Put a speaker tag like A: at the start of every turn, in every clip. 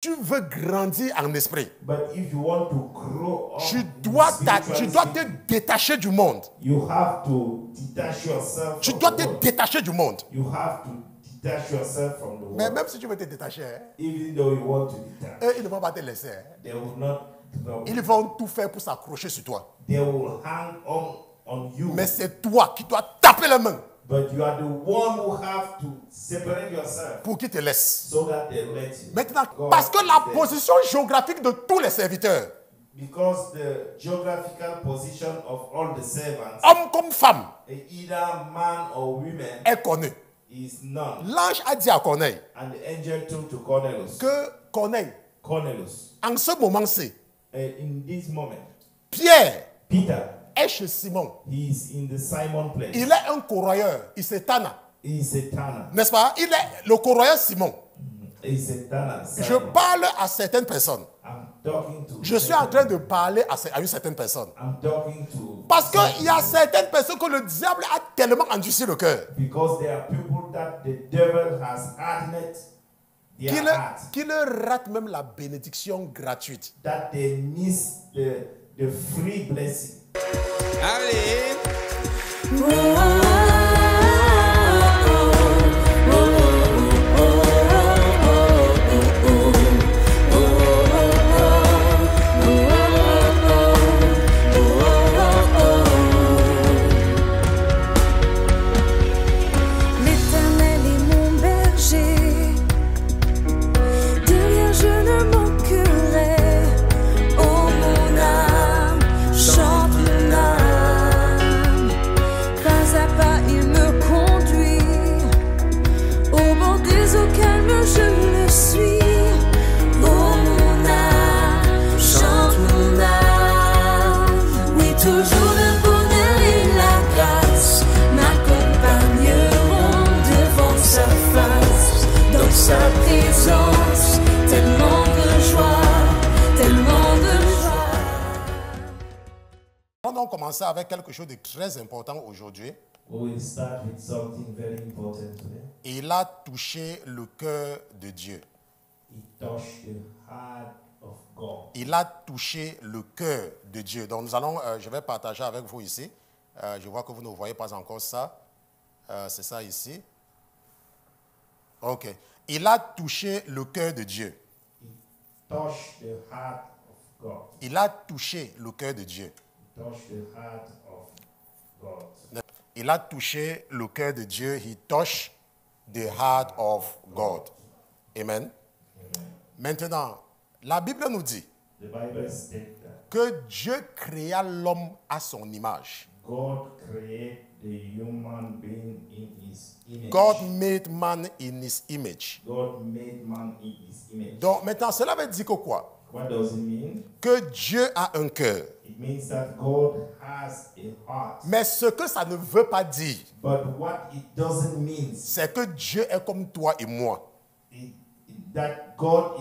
A: Tu veux grandir en esprit.
B: But if you want to grow up
A: Tu dois te détacher du monde.
B: you have to detach yourself
A: Tu
B: from
A: dois
B: the
A: te
B: world.
A: détacher du monde.
B: You have to detach yourself from the
A: Mais
B: world.
A: même si tu veux te détacher,
B: Even though you want to detach,
A: eux, ils ne vont pas te laisser.
B: they will not drop.
A: Ils vont tout faire pour s'accrocher sur toi.
B: They will hang on you.
A: Mais c'est toi qui dois taper les mains
B: But you are the one who have to separate yourself
A: pour qu'ils te laissent.
B: so that they let you.
A: Maintenant,
B: God
A: parce que la
B: is there.
A: position géographique de tous les serviteurs,
B: Because the geographical position of all the servants,
A: hommes comme femmes,
B: either man or women,
A: est connue.
B: is none.
A: L'ange a dit à Corneille
B: And the angel told to Cornelius,
A: que Corneille,
B: Cornelius,
A: en ce moment-ci,
B: in this moment,
A: Pierre
B: Peter,
A: est chez Simon.
B: he is in the Simon place.
A: Il est un corroyeur, il s'étana.
B: He is a tanner.
A: N'est-ce pas? Il est le corroyeur Simon.
B: He is a tanner.
A: Je
B: Simon.
A: parle à certaines personnes.
B: I'm talking to.
A: Je suis en train de parler à une certaine personne.
B: I'm talking to.
A: Parce qu'il y a certaines personnes que le diable a tellement endurci le cœur
B: Because there are people that the devil has hardened their hearts
A: qu'il rate même la bénédiction gratuite.
B: that they miss the free blessing.
C: Allez.
D: L'Éternel est mon berger, de rien je ne manquerai. Oh mon âme, chante mon âme. Pas à pas il me conduit, au bord des eaux calmes je le suis. Oh mon âme, chante mon âme. Oui, toujours le bonheur et la grâce m'accompagneront devant sa face, dans sa présence, tellement de joie, tellement de joie.
A: On va commencer avec quelque chose de très important aujourd'hui.
B: We will start with something very important today.
A: Il a touché le cœur de Dieu.
B: He touched the heart of God.
A: Il a touché le cœur de Dieu. Donc nous allons, je vais partager avec vous ici. Je vois que vous ne voyez pas encore ça. C'est ça ici. Ok. Il a touché le cœur de Dieu.
B: He touched the heart of God.
A: Il a touché le cœur de Dieu.
B: He touched the heart of God.
A: Il a touché le cœur de Dieu. He touched the heart of God. Amen. Maintenant, la Bible nous dit
B: The Bible states that
A: que Dieu créa l'homme à son image.
B: God created the human being in his image.
A: God made man in his image.
B: God made man in his image.
A: Donc maintenant, cela veut dire que quoi?
B: What does it mean?
A: Que Dieu a un cœur.
B: It means that God has a heart.
A: Mais ce que ça ne veut pas dire,
B: But what it doesn't mean
A: c'est que Dieu est comme toi et moi.
B: that God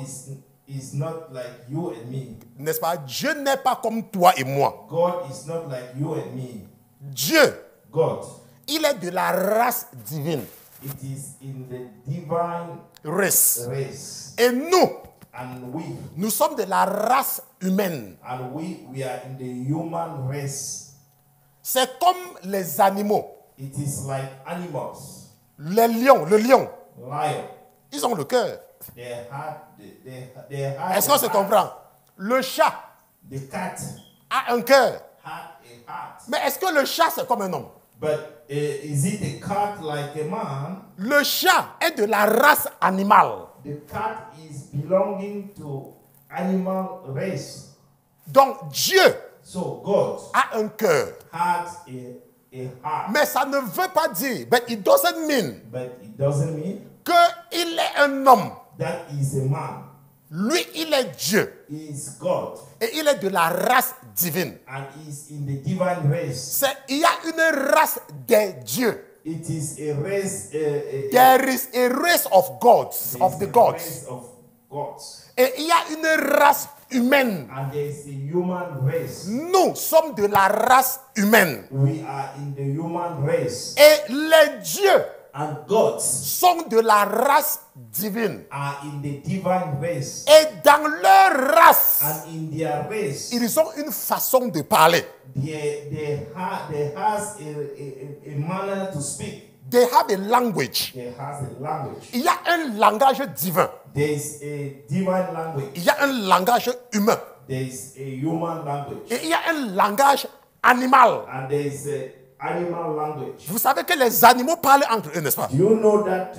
B: is not like you and me.
A: N'est-ce pas? Dieu n'est pas comme toi et moi.
B: God is not like you and me.
A: Dieu,
B: God,
A: il est de la race divine.
B: it is in the divine
A: Race.
B: race.
A: Et nous,
B: And
A: nous sommes de la race humaine.
B: we are in the human race.
A: C'est comme les animaux.
B: It is like animals.
A: Les lions, le lion,
B: Lion.
A: ils ont le cœur.
B: They had
A: Est-ce qu'on se comprend? Le chat
B: The cat
A: a un cœur.
B: had a heart.
A: Mais est-ce que le chat, c'est comme un homme?
B: But is it a cat like a man?
A: Le chat est de la race animale.
B: The cat is belonging to animal race.
A: Donc Dieu
B: So God
A: a un cœur.
B: had a heart.
A: Mais ça ne veut pas dire, but it doesn't mean
B: But it doesn't mean
A: qu'il est un homme.
B: that is a man.
A: Lui, il est Dieu.
B: He is God
A: Et il est de la race divine.
B: and is in the divine race.
A: Il y a une race des dieux.
B: It is a race.
A: There is a race of gods, of the gods.
B: Race of gods.
A: Et il y a une race humaine.
B: And there is a human race.
A: Nous sommes de la race humaine.
B: We are in the human race.
A: Et les dieux
B: and gods
A: sont de la race divine.
B: are in the divine race,
A: Et dans leur race,
B: and in their race,
A: ils ont une façon de parler.
B: they has a manner to speak.
A: They have a language.
B: They has a language.
A: Il y a un langage divin.
B: There is a divine language.
A: Il y a un langage humain.
B: There is a human language.
A: Et il y a un langage animal.
B: And there is a animal language.
A: Vous savez que les animaux parlent entre eux, n'est-ce pas?
B: Do you know that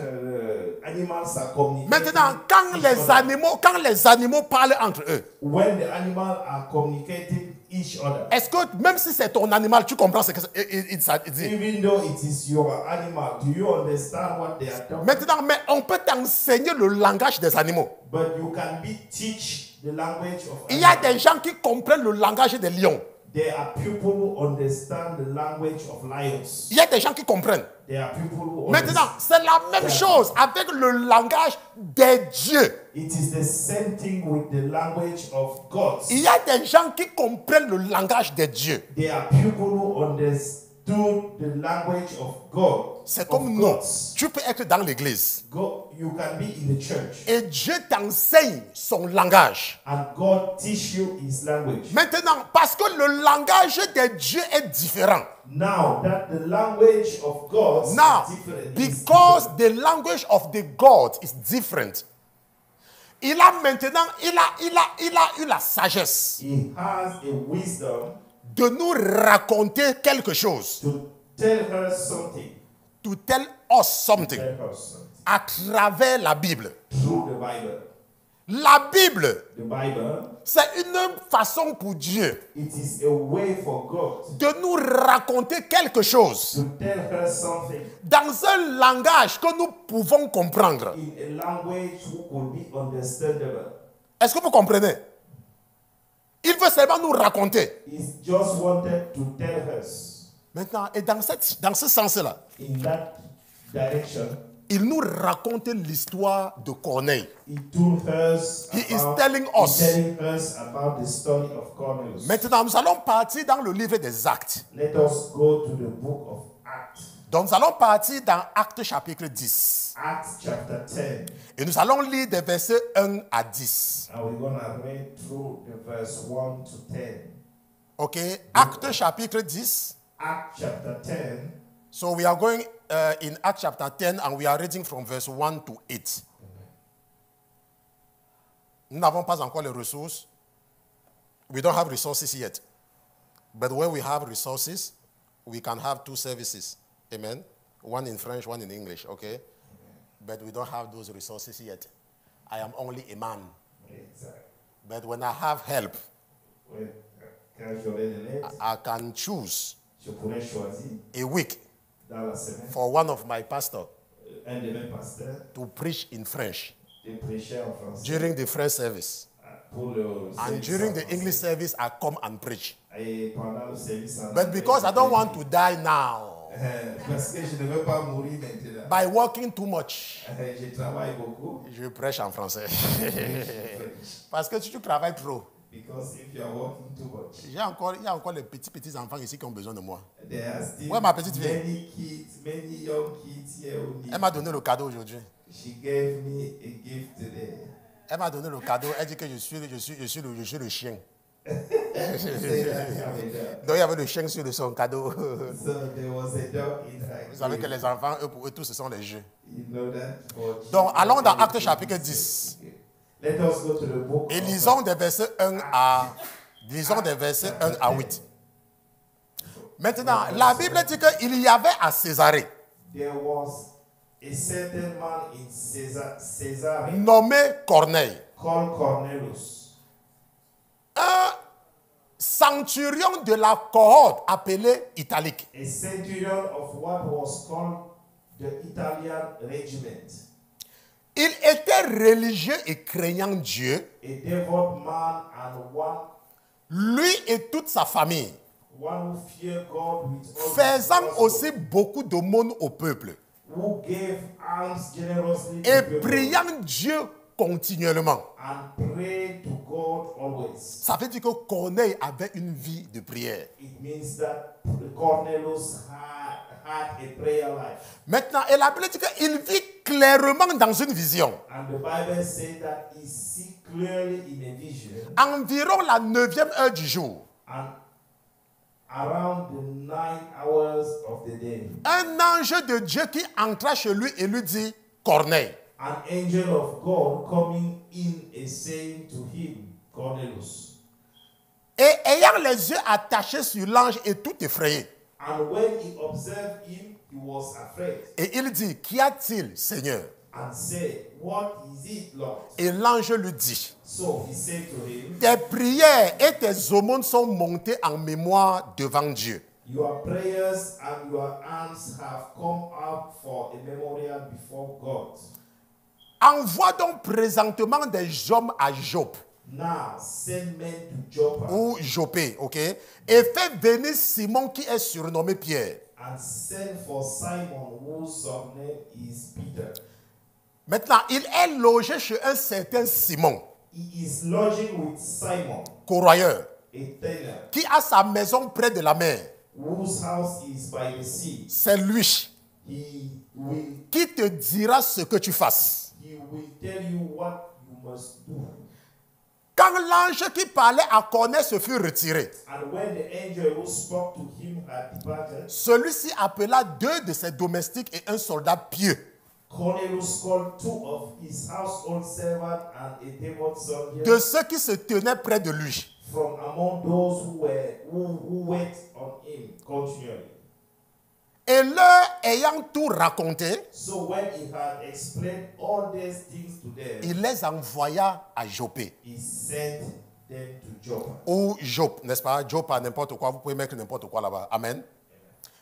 B: animals are communicating?
A: Maintenant, quand les animaux parlent entre eux,
B: When the animals are communicating each other,
A: est-ce que même si c'est ton animal, tu comprends ce que ça dit?
B: even though it is your animal, do you understand what they are talking?
A: Maintenant, mais on peut t'enseigner le langage des animaux.
B: But you can teach the language of
A: Il y a
B: animals.
A: des gens qui comprennent le langage des lions.
B: There are people who understand the language of lions.
A: Il y a des gens qui comprennent.
B: There are people who
A: Maintenant,
B: understand.
A: c'est la même chose avec le langage des dieux.
B: It is the same thing with the language of gods.
A: Il y a des gens qui comprennent le langage des dieux.
B: There are people who understood the language of God.
A: C'est
B: of
A: comme nous.
B: gods.
A: Tu peux être dans l'église
B: You can be in the church
A: et Dieu t'enseigne son langage.
B: and God teach you his language.
A: Maintenant, parce que le langage des dieux est différent.
B: Now that the language of God
A: Now,
B: is different,
A: because the language of the God is different, il a maintenant, il a eu la sagesse
B: he has a wisdom
A: de nous raconter quelque chose,
B: to tell her something,
A: to tell us something à travers la Bible.
B: through the Bible.
A: La Bible,
B: The Bible,
A: c'est une façon pour Dieu
B: it is a way for God
A: de nous raconter quelque chose
B: to tell her something
A: dans un langage que nous pouvons comprendre.
B: in a language who could be understandable.
A: Est-ce que vous comprenez? Il veut seulement nous raconter.
B: He's just wanted to tell us
A: Maintenant, et dans ce sens-là,
B: in that direction.
A: il nous raconte l'histoire de Corneille.
B: He told us
A: He is
B: about,
A: telling us.
B: he's telling us about the story of Cornelius.
A: Maintenant, nous allons partir dans le livre des Actes.
B: Let us go to the book of Acts.
A: Donc, nous allons partir dans Actes chapitre 10.
B: Acts chapter 10.
A: Et nous allons lire des versets 1 à 10.
B: And we're going to read through the verse 1 to 10.
A: OK? Actes chapitre 10.
B: Acts chapter 10.
A: So we are going in Acts chapter 10 and we are reading from verse 1 to 8. Nous n'avons pas encore les ressources. We don't have resources yet. But when we have resources, we can have two services. Amen. One in French, one in English, okay? But we don't have those resources yet. I am only a man.
B: Exactly.
A: But when I have help,
B: Quand j'aurai de l'aide,
A: I can choose
B: je pourrai choisir
A: a week
B: dans la semaine
A: for one of my pastors
B: un de mes pasteurs
A: to preach in French
B: de prêcher en français
A: during the French service.
B: pour le
A: And
B: service
A: during
B: en
A: the
B: français.
A: English service, I come and preach.
B: Et pendant le service en
A: But because I don't want to die now
B: parce que je ne veux pas mourir maintenant.
A: by working too much,
B: Je travaille beaucoup.
A: je prêche en français. Parce que si tu travailles trop,
B: Because if you are working too much,
A: il y a encore les petits enfants ici qui ont besoin de moi.
B: there are still
A: Ouais, ma petite fille.
B: many kids, many young kids here who need.
A: Elle m'a donné le cadeau aujourd'hui.
B: She gave me a gift today.
A: Elle m'a donné le cadeau. Elle dit que je suis le chien.
B: Say that I'm a dog.
A: Donc il y avait le chien sur son cadeau.
B: So there was a dog in her
A: Vous savez que
B: gift.
A: les enfants, eux, pour eux tous, ce sont les jeux.
B: You know that? For
A: Donc
B: children,
A: allons dans Actes
B: everything
A: chapitre
B: is
A: 10.
B: good. Let us go to the book
A: Et
B: of
A: lisons des versets 1 à 8. Maintenant, la Bible dit qu'il y avait à Césarée,
B: There was a certain man in Caesarea
A: nommé Corneille,
B: called Cornelius,
A: un centurion de la cohorte appelée italique.
B: a centurion of what was called the Italian regiment,
A: Il était religieux et craignant Dieu,
B: a devout man and
A: lui et toute sa famille,
B: one who feared God with all his
A: faisant
B: household,
A: aussi beaucoup d'aumônes au peuple
B: who gave alms generously to
A: et
B: people
A: priant Dieu continuellement.
B: and prayed to God always.
A: Ça veut dire que Corneille avait une vie de prière.
B: It means that Cornelius had a prayer life.
A: Maintenant, et la Bible dit qu'il vit clairement dans une vision.
B: And the Bible says that he see clearly in a vision.
A: Environ la 9e heure du jour,
B: And around the 9 hours of the day,
A: un ange de Dieu qui entra chez lui et lui dit, Corneille.
B: an angel of God coming in is saying to him, Cornelius.
A: Et ayant les yeux attachés sur l'ange et tout effrayé.
B: And when he observed him, he was afraid
A: Et il dit, qu'y a-t-il, Seigneur?
B: and said, What is it, Lord?
A: Et l'ange lui dit,
B: So he said to him,
A: tes prières et tes aumônes sont montées en mémoire devant Dieu.
B: Your prayers and your alms have come up for a memorial before God.
A: Envoie donc présentement des hommes à Joppe,
B: Now send men to Joppa
A: ou Joppé, ok? Et fais venir Simon qui est surnommé Pierre.
B: and send for Simon, whose surname is Peter.
A: Maintenant, il est logé chez un certain Simon,
B: He is lodging with Simon,
A: corroyeur,
B: a tailor,
A: qui a sa maison près de la mer.
B: whose house is by the sea.
A: C'est lui
B: He will
A: qui te dira ce que tu fasses.
B: tell you what you must do.
A: Quand l'ange qui parlait à Corneille se fut retiré,
B: And when the angel who spoke to him had departed,
A: celui-ci appela 2 de ses domestiques et un soldat pieux.
B: Cornelius called 2 of his household servants and a devout soldier
A: De ceux qui se tenaient près de lui.
B: from among those who wait on him continually.
A: Et leur ayant tout raconté,
B: So when he had explained all these things to them,
A: il les envoya à Joppé.
B: he sent them to Joppa.
A: Ou Joppe, n'est-ce pas? Joppe à n'importe quoi, vous pouvez mettre n'importe quoi là-bas. Amen.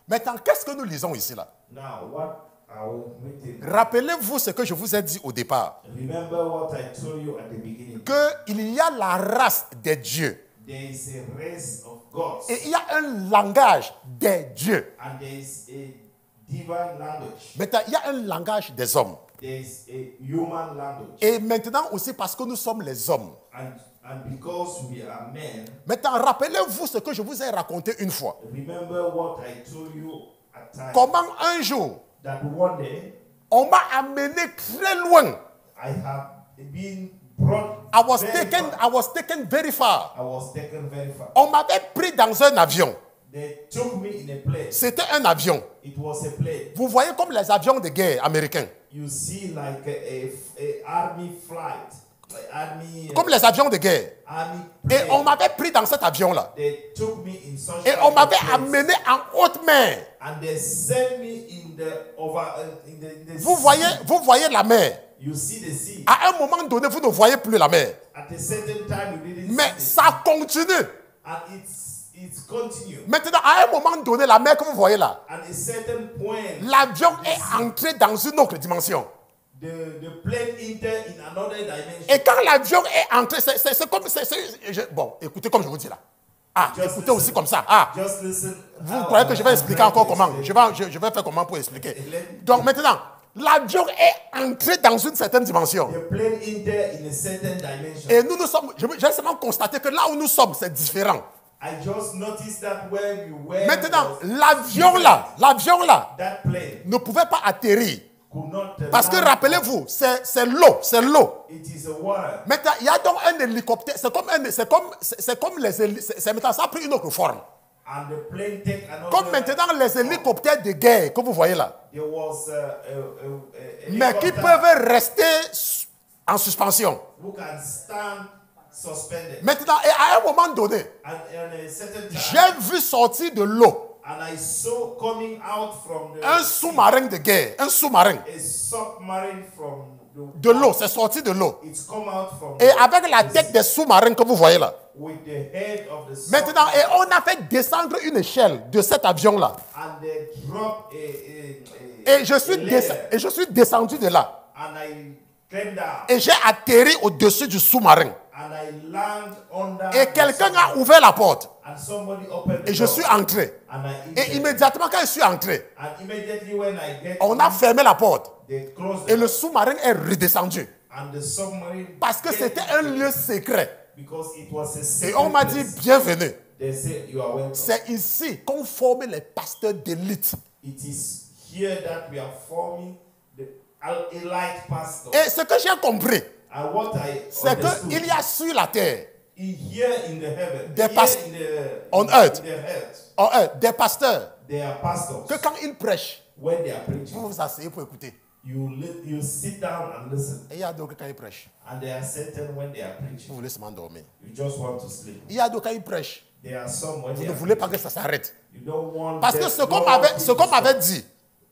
A: Maintenant, qu'est-ce que nous lisons ici là?
B: Now, what are we reading?
A: Rappelez-vous ce que je vous ai dit au départ.
B: Remember what I told you at the beginning.
A: Qu'il y a la race des dieux.
B: There is a race of gods,
A: Et il y a un langage des dieux.
B: and there is a divine language.
A: Maintenant, il y a un langage des hommes.
B: There is a human language.
A: Et maintenant aussi parce que nous sommes les hommes.
B: And because we are men,
A: Maintenant, rappelez-vous ce que je vous ai raconté une fois.
B: remember what I told you at times.
A: Comment un jour,
B: That one day
A: on m'a amené très loin.
B: I have been brought.
A: I was taken very far.
B: I was taken very far.
A: On m'avait pris dans un avion.
B: They took me in a plane.
A: C'était un avion.
B: It was a plane.
A: Vous voyez comme les avions de guerre américains.
B: You see, like a army flight, army.
A: Comme les avions de guerre.
B: Army
A: Et
B: plane.
A: on m'avait pris dans cet avion-là.
B: They took me in such.
A: Et
B: kind
A: on
B: of
A: m'avait
B: place.
A: amené en haute mer.
B: And they sent me in the over in the
A: Vous
B: sea.
A: voyez la mer.
B: You see the sea.
A: À un moment donné, vous ne voyez plus la mer.
B: At a certain time, you didn't
A: Mais
B: see
A: ça continue.
B: and it's continued.
A: Maintenant, à un moment donné, la mer que vous voyez là,
B: At a certain point,
A: l'avion est entré dans une autre dimension.
B: the plane entered in another dimension.
A: Et quand l'avion est entré, c'est comme... bon, écoutez comme je vous dis là. Ah,
B: Just
A: écoutez
B: listen.
A: aussi comme ça. Ah,
B: Just listen.
A: vous croyez que je vais expliquer encore comment? Je vais faire comment pour expliquer. Donc maintenant, l'avion est entré dans une certaine dimension.
B: The plane entered in a certain dimension.
A: Et nous sommes... J'ai seulement constaté que là où nous sommes, c'est différent.
B: I just noticed that where you were,
A: Maintenant,
B: was
A: l'avion là,
B: that plane
A: ne pouvait pas atterrir.
B: could not.
A: Parce que
B: land.
A: rappelez-vous, c'est l'eau.
B: It is a water.
A: Maintenant, il y a donc un hélicoptère. C'est comme les hélicoptères. Maintenant, ça a pris une autre forme.
B: And the plane take another.
A: Comme maintenant les hélicoptères de guerre que vous voyez là.
B: There was a
A: Mais qui
B: helicopter
A: peuvent rester en suspension.
B: who can stand suspended.
A: Maintenant, et à un moment donné,
B: And at a certain time,
A: j'ai vu sortir de l'eau
B: and I saw coming out from the
A: un sous-marin de guerre. Un sous-marin
B: a submarine from
A: de l'eau. C'est sorti de l'eau.
B: It's come out from
A: Et avec la tête des sous-marins que vous voyez là.
B: with the head of the
A: Maintenant,
B: submarine.
A: et on a fait descendre une échelle de cet avion-là.
B: And they drop
A: Et je suis descendu de là.
B: and I came down
A: Et j'ai atterri au-dessus du sous-marin.
B: and I land under
A: Et
B: the
A: quelqu'un a
B: submarine.
A: ouvert la porte.
B: And somebody opened the
A: Et je
B: door.
A: suis entré.
B: And I
A: Et
B: entered.
A: immédiatement quand je suis entré,
B: And immediately when I get
A: on a fermé la porte.
B: they closed
A: Et
B: the
A: le sous-marin est redescendu.
B: and the submarine
A: Parce que c'était un lieu secret.
B: because it was a
A: Et
B: secret
A: on m'a dit,
B: place.
A: bienvenue.
B: They say you are welcome.
A: C'est ici qu'on forme les pasteurs d'élite.
B: It is here that we are forming the elite pastor.
A: Et ce que j'ai compris,
B: And what I
A: c'est
B: understood,
A: qu'il y a sur la terre,
B: here in the heaven,
A: Des
B: here
A: past-
B: in the,
A: on earth.
B: in the earth,
A: en un, des pasteurs,
B: they are pastors.
A: que quand ils prêchent,
B: When they are preaching,
A: vous vous asseyez pour écouter.
B: you sit down and listen.
A: Et il y a d'autres quand ils prêchent,
B: And they are certain when they are
A: vous
B: preaching,
A: voulez seulement dormir.
B: you just want to sleep.
A: Il y a d'autres quand ils prêchent,
B: There are some when
A: vous
B: they
A: ne
B: are
A: voulez pas
B: preaching,
A: que ça s'arrête.
B: you don't want
A: Parce que
B: them-
A: ce
B: don't
A: qu'on
B: want
A: m'avait
B: people to
A: m'avait
B: stop.
A: dit,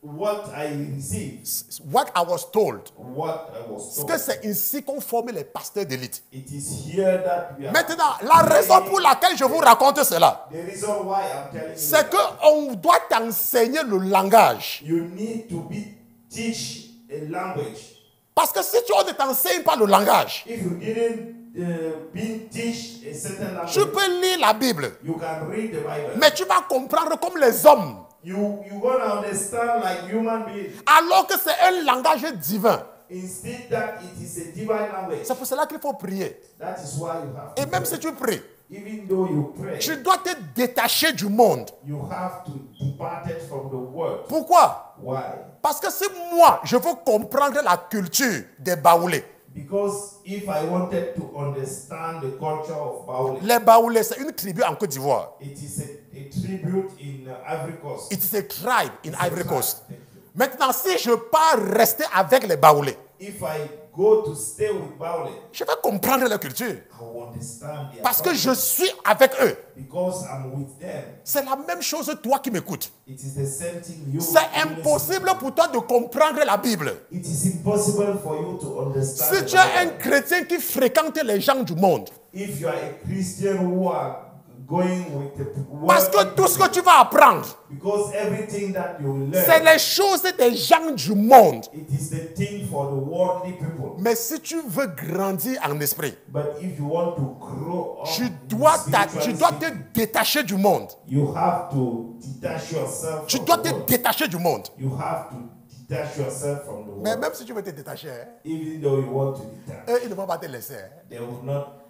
B: What I received,
A: what I was told,
B: what I was
A: c'est
B: told,
A: que c'est ici qu'on forme les pasteurs d'élite.
B: it is here that we are.
A: Maintenant, la raison pour laquelle je vous raconte cela,
B: The reason why I'm telling you
A: c'est
B: that,
A: qu'on doit enseigner le langage.
B: you need to teach a language.
A: Parce que si tu ne t'enseignes pas le langage,
B: If you didn't teach a certain language,
A: tu peux lire la Bible,
B: you can read the Bible.
A: mais tu vas comprendre comme les hommes,
B: You gonna understand like human beings.
A: alors que c'est un langage divin.
B: Instead that it is a divine language.
A: C'est pour cela qu'il faut prier.
B: That is why you have to
A: Et même
B: pray.
A: si tu pries,
B: Even though you pray,
A: tu dois te détacher du monde.
B: you have to depart it from the world.
A: Pourquoi?
B: Why?
A: Parce que si moi, je veux comprendre la culture des Baoulés,
B: Because if I wanted to understand the culture of Baoulé,
A: les Baoulés, c'est une tribu en Côte d'Ivoire.
B: it is a tribute in Ivory Coast.
A: It is a tribe in
B: It's a
A: Ivory
B: tribe.
A: Coast.
B: Thank you.
A: Maintenant, si je pars rester avec les Baoulés,
B: If I go to stay with Baoulé,
A: je vais comprendre leur culture.
B: I will understand their
A: Parce que
B: culture.
A: je suis avec eux.
B: Because I'm with them.
A: C'est la même chose toi qui m'écoutes.
B: It is the same thing you.
A: C'est
B: you
A: impossible
B: listen.
A: pour toi de comprendre la Bible.
B: It is impossible for you to understand.
A: Si
B: the
A: tu es un
B: Bible.
A: chrétien qui fréquente les gens du monde,
B: If you are a Christian who are going with the
A: parce que tout ce que tu vas apprendre,
B: because everything that you
A: c'est
B: learn,
A: les choses des gens du monde.
B: it is the thing for the worldly people.
A: Mais si tu veux grandir en esprit,
B: But if you want to grow up,
A: tu dois
B: spiritually
A: te
B: speaking,
A: détacher du monde.
B: you have to detach yourself.
A: Tu
B: from
A: dois
B: the
A: te
B: world.
A: détacher du monde.
B: You have to detach yourself from the
A: Mais
B: world.
A: même si tu veux te détacher, hein,
B: Even though you want to detach,
A: eux, ils ne vont pas te laisser. Hein.
B: they will not.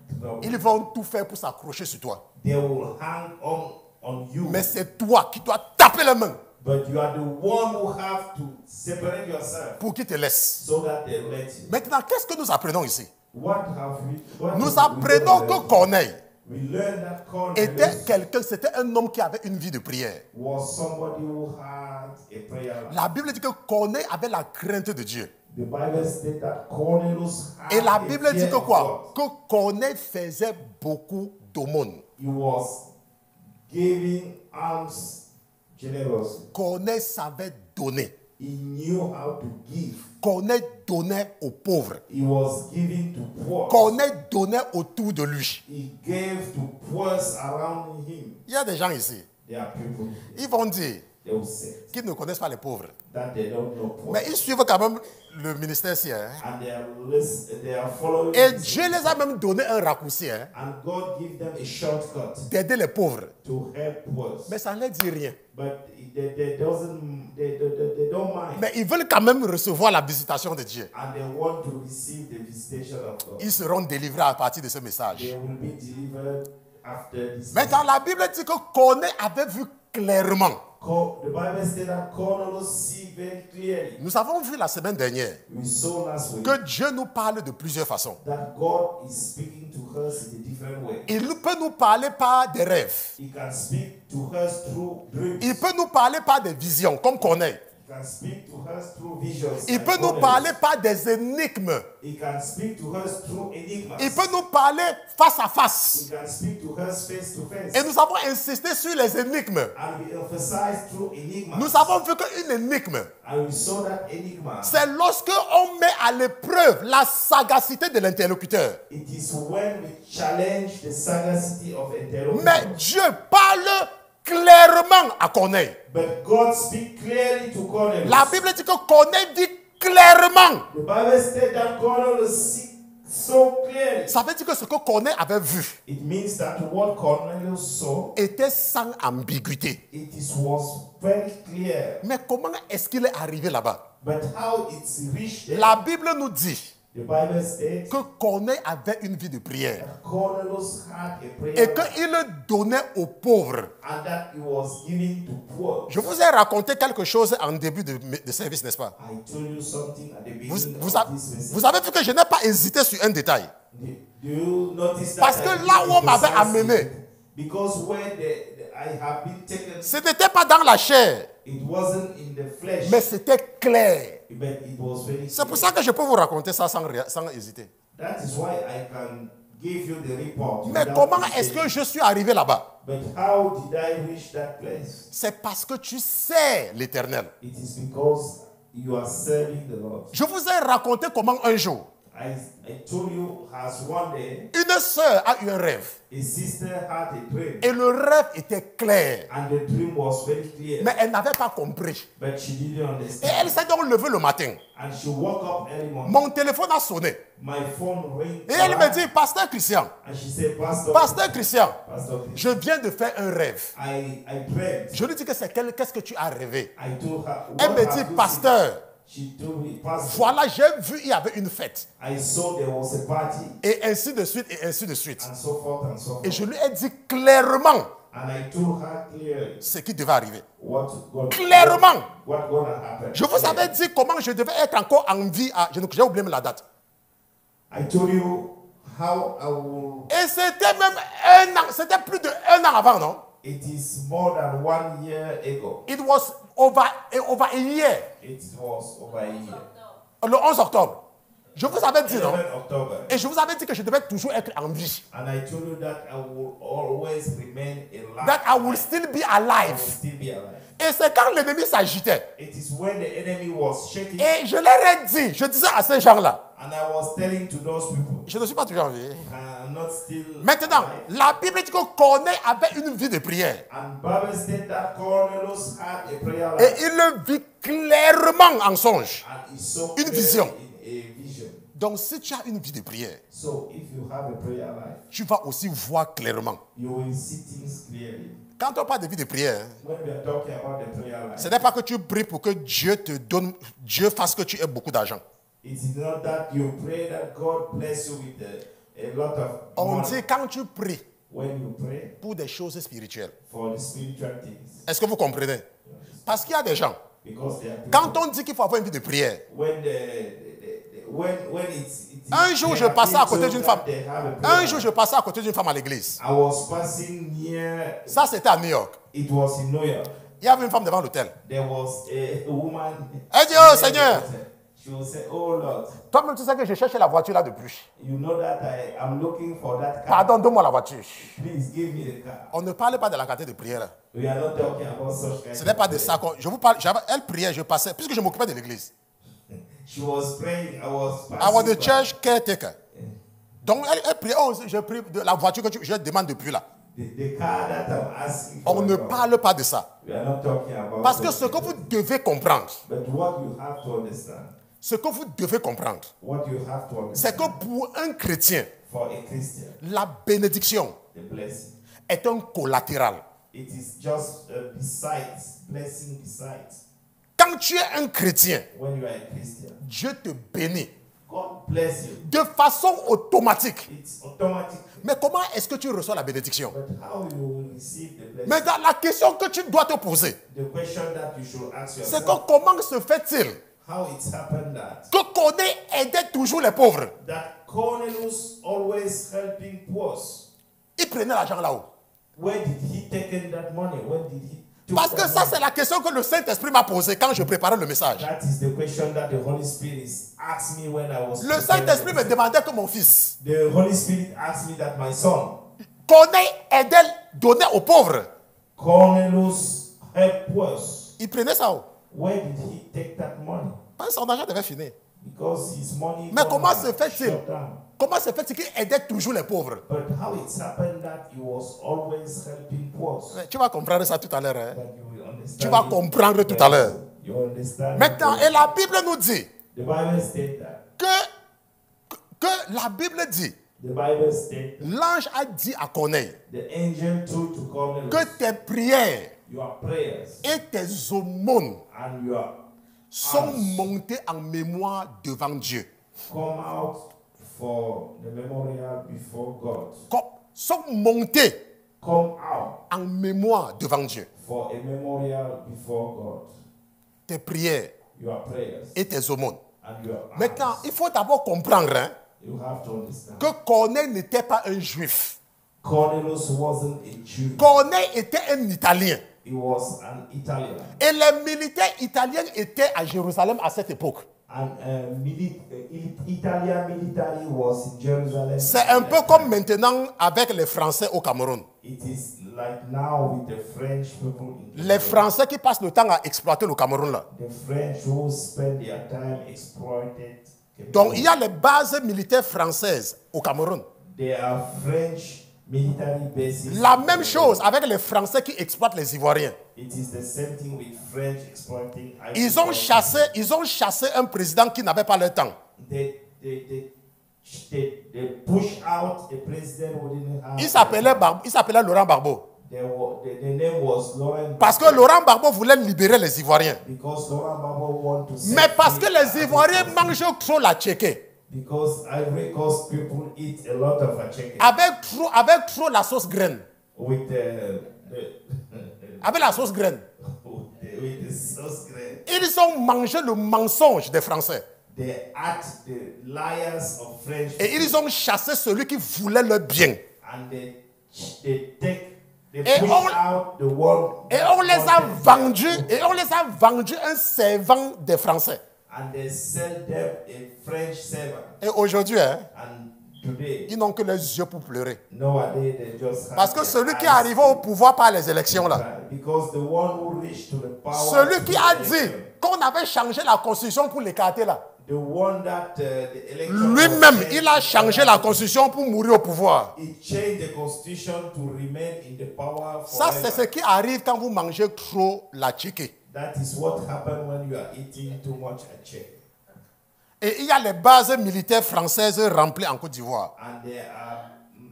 A: Ils vont tout faire pour s'accrocher sur toi.
B: They will hang on you.
A: Mais c'est toi qui dois taper les mains
B: But you are the one who have to separate yourself
A: pour qu'ils te laissent.
B: so that they let you.
A: Maintenant, qu'est-ce que nous apprenons ici?
B: What have we? What
A: Nous
B: have we
A: apprenons
B: learned?
A: que Corneille
B: We learned that
A: était
B: Cornelius
A: quelqu'un, c'était un homme qui avait une vie de prière.
B: was somebody who had a prayer life.
A: La Bible dit que Corneille avait la crainte de Dieu.
B: The Bible states that Cornelius had
A: Et la
B: a
A: Bible dit
B: fear
A: que
B: of
A: quoi?
B: God.
A: Que Corneille faisait beaucoup d'aumônes.
B: He was giving alms generously.
A: Corneille savait donner.
B: He knew how to give.
A: Corneille donnait aux pauvres.
B: He was giving to poor.
A: Corneille donnait autour de lui.
B: He gave to poor around him.
A: Il y a des gens ici,
B: There are people,
A: ils vont dire
B: they will say
A: qu'ils ne connaissent pas les pauvres.
B: that they don't know poor.
A: Mais ils suivent quand même le ministère sien. Hein.
B: And they are following.
A: Et
B: this.
A: Dieu les a même donné un raccourci hein,
B: And God give them a shortcut
A: d'aider les pauvres.
B: to help poor.
A: Mais ça ne leur dit rien.
B: But they don't mind.
A: Mais ils veulent quand même recevoir la visitation de Dieu.
B: And they want to receive the visitation of God.
A: Ils seront délivrés à partir de ce message.
B: They will be delivered after this.
A: Maintenant, la Bible dit que Corneille avait vu clairement.
B: The Bible says that Cornelius see very clearly.
A: Nous avons vu la semaine dernière
B: We saw last week
A: que Dieu nous parle de plusieurs façons.
B: that God is speaking to us in a different way.
A: Il peut nous parler par des rêves.
B: He can speak to us through dreams.
A: Il peut nous parler par des visions, comme Corneille.
B: He can speak to us through visions.
A: Il
B: like
A: peut nous
B: Cornelius.
A: parler par des énigmes.
B: He can speak to us through enigmas.
A: Il peut nous parler face à face.
B: He can speak to us face to face.
A: Et nous avons insisté sur les énigmes.
B: And we emphasize through enigmas.
A: Nous avons vu qu'une énigme,
B: And we saw that enigma.
A: c'est lorsque on met à l'épreuve la sagacité de l'interlocuteur.
B: It is when we challenge the sagacity of interlocutor.
A: Mais Dieu parle clairement à Corneille.
B: But God speaks clearly to Cornelius.
A: La Bible dit que Corneille dit clairement.
B: The Bible states that Cornelius see so clearly.
A: Ça veut dire que ce que Corneille avait vu
B: It means that what Cornelius saw,
A: était sans ambiguïté.
B: was very clear.
A: Mais comment est-ce qu'il est arrivé là-bas?
B: But how it's reached there,
A: La Bible nous dit
B: The Bible states
A: que Corneille avait une vie de prière
B: that Cornelius had a prayer
A: et
B: life
A: qu'il donnait aux pauvres.
B: and that he was giving to poor.
A: Je vous ai raconté quelque chose en début de service, n'est-ce pas?
B: I told you something at the
A: Vous,
B: beginning
A: vous
B: of
A: avez,
B: this message.
A: vous avez vu que je n'ai pas hésité sur un détail.
B: Do you notice that?
A: Parce que là où on m'avait amené,
B: because where I have been taken,
A: ce n'était pas dans la chair,
B: it wasn't in the flesh,
A: mais c'était clair.
B: but it was very
A: C'est pour
B: clear.
A: ça que je peux vous raconter ça sans hésiter.
B: That is why I can give you the report.
A: Mais
B: without
A: comment est-ce
B: hesitating.
A: que je suis arrivé là-bas?
B: But how did I reach that place?
A: C'est parce que tu sais l'Éternel.
B: It is because you are serving the Lord.
A: Je vous ai raconté comment un jour,
B: I told you as one day
A: une sœur a eu un rêve.
B: a sister had a dream
A: Et le rêve était clair.
B: and the dream was very clear,
A: Mais elle n'avait pas compris.
B: but she didn't
A: Et
B: understand.
A: elle s'est donc levée le matin.
B: And she woke up early morning.
A: Mon téléphone a sonné.
B: My phone rang.
A: Et elle me dit, Pasteur Christian,
B: And she said, Pastor,
A: Pasteur Christian,
B: Pastor,
A: je viens de faire un rêve.
B: I dreamt.
A: Je lui dis que c'est qu'est-ce que tu as rêvé?
B: I told her.
A: Elle
B: "What
A: me
B: have
A: dit,
B: you seen?"
A: Pasteur,
B: She told me, Pastor,
A: voilà, j'ai vu, il y avait une fête.
B: I saw there was a party
A: Et ainsi de suite, et ainsi de suite.
B: and so forth and so forth.
A: Et je lui ai dit clairement
B: And I told her clearly
A: ce qui devait arriver.
B: what
A: Clairement.
B: what gonna happen.
A: Je vous avais dit comment je devais être encore en vie. J'ai oublié même la date.
B: I told you how I will.
A: Et c'était même un an, c'était plus de 1 an avant, non?
B: It is more than 1 year ago.
A: It was over a year.
B: It was over a year.
A: Le 11 octobre. Je vous avais dit, non?
B: 11 October.
A: Et je vous avais dit que je devais toujours être en vie.
B: And I told you that I will always remain alive.
A: That I will still be
B: I will
A: alive.
B: still be alive.
A: Et c'est quand l'ennemi s'agitait.
B: It is when the enemy was shaking,
A: Et je leur ai dit, je disais à ces gens-là,
B: and I was telling to those people,
A: je ne suis pas toujours en vie.
B: I'm not still
A: Maintenant,
B: alive.
A: la Bible dit que Corneille avait une vie de prière.
B: And Bible said that Cornelius had a prayer
A: Et
B: life,
A: il le vit clairement en songe.
B: and he saw
A: Une
B: clearly
A: vision.
B: in a vision.
A: Donc si tu as une vie de prière,
B: So if you have a prayer life,
A: tu vas aussi voir clairement.
B: you will see things clearly.
A: Quand on parle de vie de prière,
B: When we are talking about the prayer life,
A: ce n'est pas que tu pries pour que Dieu te donne, Dieu fasse que tu aies beaucoup d'argent.
B: it is not that you pray that God bless you with a lot of
A: On
B: money.
A: dit quand tu pries
B: When you pray
A: pour des choses spirituelles.
B: for the spiritual things,
A: Est-ce que vous comprenez? Parce qu'il y a des gens,
B: because they are people,
A: quand on dit qu'il faut avoir une vie de prière,
B: when when it's
A: un jour
B: they
A: je
B: have
A: passais
B: been
A: à côté
B: told
A: d'une
B: that
A: femme.
B: they have a prayer
A: Un jour je
B: life.
A: passais à côté d'une femme à l'église.
B: I was passing near.
A: Ça c'était à New York.
B: It was in New York.
A: Il y avait une femme devant l'hôtel.
B: There was a woman.
A: Elle dit, oh Seigneur,
B: She will say, "Oh Lord,
A: toi-même tu sais que je cherchais la voiture là depuis.
B: you know that I am looking for that car.
A: Pardon, donne-moi la voiture.
B: Please give me the car."
A: On ne parle pas de la quantité de prière.
B: We are not talking about such kind.
A: Ce n'est pas de ça qu'on... Je vous parle... Elle priait, je passais, puisque je m'occupais de l'église.
B: She was praying. I was
A: I was the
B: passing by.
A: church caretaker. Donc elle priait, oh, je prie de la voiture que je demande depuis là.
B: The car that I'm asking for.
A: On ne parle pas de ça.
B: We are not talking about.
A: Parce que
B: such
A: ce que
B: kind.
A: vous devez comprendre,
B: But what you have to understand,
A: ce que vous devez comprendre,
B: what you have to
A: c'est
B: understand,
A: que pour un chrétien,
B: for a Christian,
A: la bénédiction
B: the blessing,
A: est un collatéral.
B: it is just besides blessing besides.
A: Quand tu es un chrétien,
B: When you are a Christian,
A: Dieu te bénit
B: God bless you.
A: de façon automatique.
B: It's automatic.
A: Mais comment est-ce que tu reçois la bénédiction?
B: But how you will receive the blessing?
A: Mais dans la question que tu dois te poser,
B: The question that you should ask
A: c'est
B: yourself,
A: que comment se fait-il
B: how it's happened that
A: que Corneille aidait toujours les pauvres?
B: Cornelius always helping poor.
A: Il prenait l'argent là-haut.
B: Where did he take that money? When did he took
A: Parce que
B: that
A: ça,
B: money?
A: c'est la question que le Saint-Esprit m'a posée quand je préparais le message.
B: That is the question that the Holy Spirit asked me when I was
A: Le
B: preparing
A: Saint-Esprit
B: the
A: me
B: message.
A: demandait que mon fils,
B: The Holy Spirit asked me that my son,
A: Corneille aidait, donnait aux pauvres.
B: Cornelius, help us.
A: Il prenait ça.
B: Where did he take that money?
A: Parce que son argent devait finir.
B: Because his money
A: Mais
B: gone
A: comment
B: down,
A: se fait-il?
B: shut down.
A: Comment se fait-il qu'il aidait toujours les pauvres?
B: But how it's happened that he was always helping poor.
A: Mais tu vas comprendre ça tout à l'heure. Hein?
B: But you will understand
A: Tu vas
B: it.
A: comprendre tout à l'heure.
B: You understand
A: Maintenant,
B: it.
A: et la Bible nous dit
B: The Bible states that.
A: que la Bible dit,
B: The Bible states
A: l'ange a dit à Corneille
B: the angel told to Cornelius,
A: que tes prières
B: your prayers
A: et tes aumônes
B: and your
A: sont montées en mémoire devant Dieu.
B: come out for the memorial before God.
A: Sont montés
B: Come out
A: en mémoire devant Dieu.
B: for a memorial before God.
A: Tes prières
B: Your prayers
A: et tes aumônes.
B: and your
A: Maintenant,
B: acts.
A: il faut d'abord comprendre hein,
B: You have to understand.
A: que Corneille n'était pas un juif.
B: Cornelius wasn't a Jew.
A: Corneille était un Italien.
B: He was an Italian.
A: Et les militaires italiens étaient à Jérusalem à cette époque.
B: And Italian military was in Jerusalem.
A: C'est un peu comme maintenant avec les Français au Cameroun.
B: It is like now with the French people in
A: Les Français qui passent le temps à exploiter le Cameroun là.
B: the French who spend their time exploited.
A: Donc il y a les bases militaires françaises au Cameroun.
B: There are French military bases.
A: La même chose avec les Français qui exploitent les Ivoiriens.
B: It is the same thing with French exploiting.
A: Ils ont chassé un président qui n'avait pas le temps.
B: They push out a president who didn't have.
A: Il s'appelait Laurent Gbagbo.
B: The name was Laurent.
A: Parce que Laurent Gbagbo voulait libérer les Ivoiriens.
B: Because Laurent Gbagbo want to.
A: Mais parce que les Ivoiriens mangent trop la tchéké.
B: Because Ivory Coast people eat a lot of chicken.
A: Avec trop la sauce graine.
B: With
A: Avec la sauce graine.
B: with the sauce grain.
A: Ils ont mangé le mensonge des Français.
B: They act the liars of French.
A: Et ils ont chassé celui qui voulait le bien.
B: And they push
A: on-
B: out the world.
A: Et on les a vendus un servant des Français.
B: And they sell them a French servant.
A: Et aujourd'hui, hein,
B: And today,
A: ils n'ont que les yeux pour pleurer.
B: nowadays they just have
A: Parce que
B: their
A: celui qui est
B: eyes
A: arrivé au pouvoir par les élections là,
B: because the one who reached to the power.
A: celui qui a
B: through
A: dit
B: election,
A: qu'on avait changé la constitution pour l'écarter là,
B: the one that the election
A: lui-même,
B: was changed,
A: il a changé la constitution pour mourir au pouvoir.
B: He changed the constitution to remain in the power
A: Ça,
B: forever.
A: c'est ce qui arrive quand vous mangez trop la tchéké.
B: That is what happened when you are eating too much chicken.
A: Et il y a les bases militaires françaises remplies en Côte d'Ivoire.
B: And there are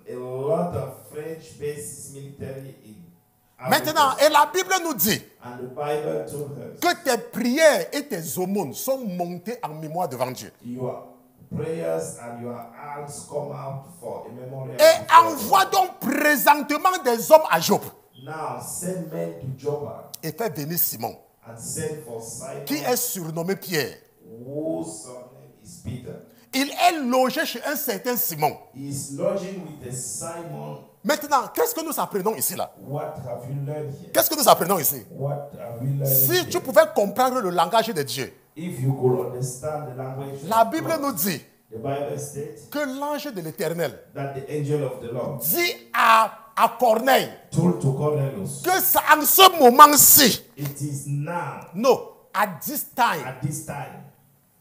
B: a lot of French bases military in
A: Maintenant,
B: Africa.
A: et la Bible nous dit
B: And the Bible told us
A: que tes prières et tes aumônes sont montées en mémoire devant Dieu.
B: your prayers and your alms come out for a memorial.
A: Et
B: before
A: envoie donc présentement des hommes à Job.
B: God. Now send men to Joppa
A: Et fais venir Simon,
B: and send for Simon,
A: qui est surnommé Pierre.
B: whose surname is Peter.
A: Il est logé chez un certain Simon.
B: He is lodging with a Simon.
A: Maintenant, qu'est-ce que nous apprenons ici là?
B: What have you learned here?
A: Qu'est-ce que nous apprenons ici?
B: What have we learned
A: Si
B: here?
A: tu pouvais comprendre le langage de Dieu,
B: If you could understand the language
A: la
B: of
A: Bible
B: God,
A: nous dit
B: the Bible states
A: que l'ange de l'Éternel
B: that the angel of the Lord
A: dit à Corneille
B: told to Cornelius,
A: que c'est en ce moment-ci,
B: it is now,
A: no, at this time,
B: at this time,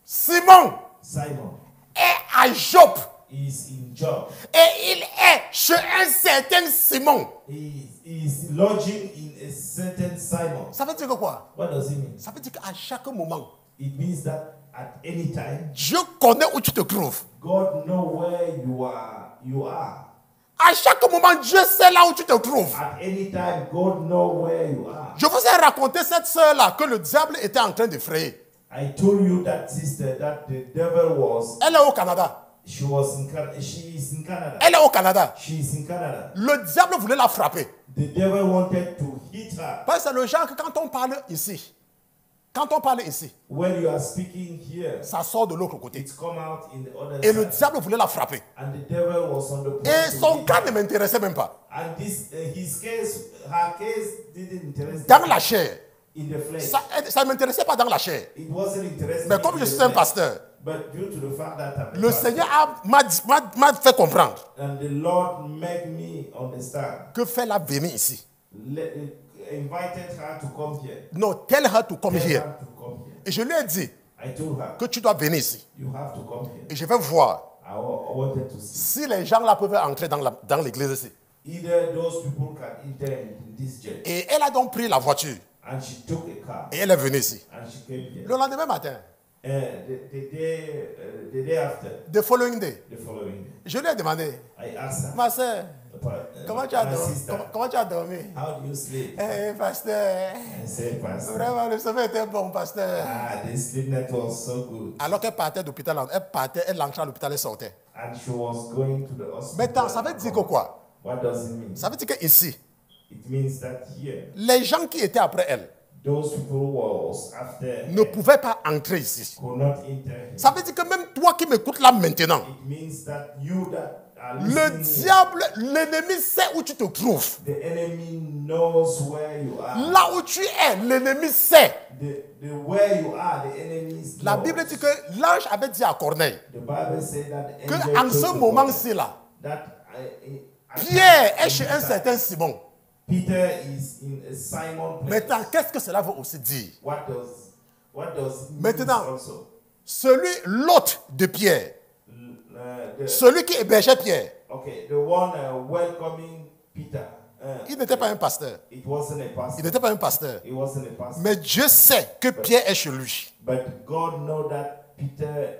A: Simon
B: Simon
A: est à Job
B: is in Job.
A: et il est chez un certain Simon.
B: He is lodging in a certain Simon.
A: Ça veut dire que quoi?
B: What does it mean?
A: Ça veut dire qu'à chaque moment,
B: It means that at any time,
A: Dieu connaît où tu te trouves.
B: God knows where you are.
A: À chaque moment, Dieu sait là où tu te trouves.
B: At any time, God knows where you are.
A: Je vous ai raconté cette sœur-là que le diable était en train de frayer.
B: I told you that sister that the devil was.
A: Elle est au Canada.
B: She was in Canada. She is in Canada.
A: Elle est au Canada.
B: She is in Canada.
A: Le diable voulait la frapper.
B: The devil wanted to hit her.
A: Parce que c'est le genre que quand on parle ici,
B: When you are speaking here,
A: ça sort de l'autre côté.
B: it's come out in the other
A: Et le
B: side.
A: diable voulait la frapper.
B: And the devil was on the point
A: Et
B: to
A: son
B: hit
A: cas
B: her.
A: ne m'intéressait même pas.
B: And this, his case, her case didn't interest
A: Dans
B: him
A: la chair.
B: in the flesh.
A: Ça ne m'intéressait pas dans la chair.
B: It wasn't interesting.
A: Mais comme
B: in
A: je
B: the
A: suis un
B: flesh.
A: pasteur,
B: But due to the fact that I'm a
A: le
B: pastor,
A: Seigneur m'a fait comprendre
B: and the Lord made me understand,
A: que fais-la venir ici.
B: Invited her to come here.
A: No, tell her to come
B: Tell
A: here.
B: her to come here.
A: Et je lui ai dit
B: I told her,
A: que tu dois venir ici.
B: you have to come here.
A: Et je vais voir
B: I wanted to see.
A: si les gens là peuvent entrer dans l'église ici.
B: Either those people can enter in this church.
A: Et elle a donc pris la voiture
B: And she took a car.
A: et elle est venue ici.
B: And she came here.
A: Le lendemain matin,
B: The day after,
A: the following day,
B: the following day,
A: je lui ai demandé,
B: I asked her,
A: ma soeur, Comment tu as
B: my
A: dormi?
B: sister,
A: Comment tu as dormi?
B: how do you sleep?
A: Eh, pasteur.
B: I said, Pastor,
A: Vraiment, le sommeil était bon, pasteur.
B: the sleepnet was so good.
A: Alors qu'elle partait d'hôpital, elle entrait à l'hôpital et sortait.
B: And she was going to the hospital.
A: Maintenant, ça veut dire que quoi?
B: What does it mean?
A: Ça veut dire qu'ici,
B: It means that here,
A: les gens qui étaient après elle
B: those people who was after
A: ne pouvaient pas entrer ici.
B: could not enter him.
A: Ça veut dire que même toi qui m'écoutes là maintenant,
B: It means that you that are
A: le
B: listening,
A: diable, l'ennemi sait où tu te trouves.
B: the enemy knows where you are.
A: Là où tu es, l'ennemi sait.
B: The where you are, the enemy is
A: La
B: knows.
A: Bible dit que l'ange avait dit à Corneille
B: The Bible said that the
A: que
B: angel
A: en
B: told
A: ce
B: the
A: moment-ci là,
B: that
A: Pierre est chez un certain Simon.
B: Peter is in a Simon place.
A: Maintenant, qu'est-ce que cela veut aussi dire?
B: What does it mean
A: Maintenant,
B: also?
A: L'hôte de Pierre,
B: The-
A: celui qui hébergeait Pierre,
B: okay, the one welcoming Peter.
A: il n'était pas un pasteur.
B: It wasn't a
A: Il
B: pastor.
A: n'était pas un pasteur.
B: It wasn't a pastor.
A: Mais Dieu sait que Pierre est chez lui.
B: But God know that Peter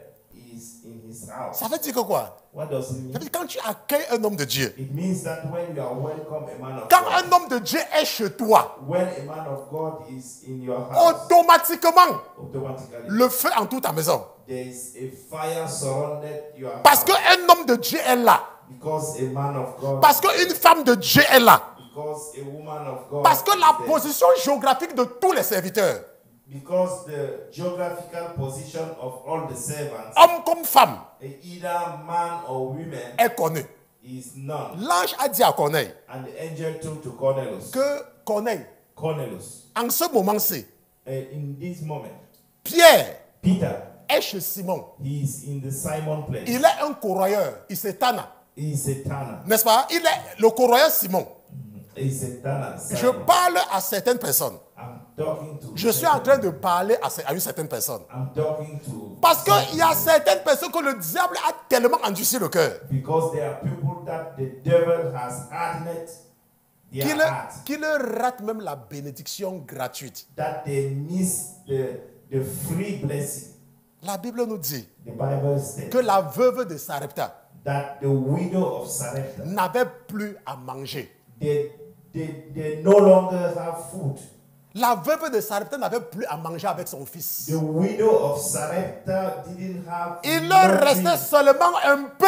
B: is in his house.
A: Ça veut dire que quoi?
B: What does it
A: Ça veut
B: mean?
A: dire quand tu accueilles un homme de Dieu,
B: It means that when you are welcome a man of
A: quand
B: God,
A: un homme de Dieu est chez toi,
B: when a man of God is in your house,
A: automatiquement,
B: automatically
A: le feu entoure ta maison.
B: there is a fire surrounded your
A: Parce
B: house.
A: qu'un homme de Dieu est là.
B: Because a man of God,
A: Parce qu'une femme de Dieu est là.
B: because a woman of God,
A: Parce que
B: is
A: la
B: there.
A: position géographique de tous les serviteurs,
B: Because the geographical position of all the servants,
A: hommes comme femmes,
B: either man or women,
A: est connue.
B: is none.
A: L'ange a dit à Corneille
B: And the angel told to Cornelius,
A: que Corneille,
B: Cornelius,
A: en ce moment-ci,
B: in this moment,
A: Pierre
B: Peter,
A: est chez Simon.
B: he is in the Simon place.
A: Il est un corroyeur, il s'étana.
B: He is a tanner.
A: N'est-ce pas? Il est le corroyeur Simon.
B: He is a tanner.
A: Je
B: Simon.
A: parle à certaines personnes.
B: I'm talking to.
A: Je suis en train de parler à une certaine personne.
B: I'm talking to.
A: Parce qu'il y a certaines personnes que le diable a tellement endurci le cœur
B: Because there are people that the devil has hardened their heart,
A: qu'il rate même la bénédiction gratuite.
B: that they miss the free blessing.
A: La Bible nous dit
B: The Bible says
A: que la veuve de Sarepta
B: that the widow of Sarepta,
A: n'avait plus à manger.
B: they no longer have food.
A: La veuve de Sarepta n'avait plus à manger avec son fils.
B: The widow of Sarepta didn't have.
A: Il leur
B: nothing.
A: restait seulement un peu.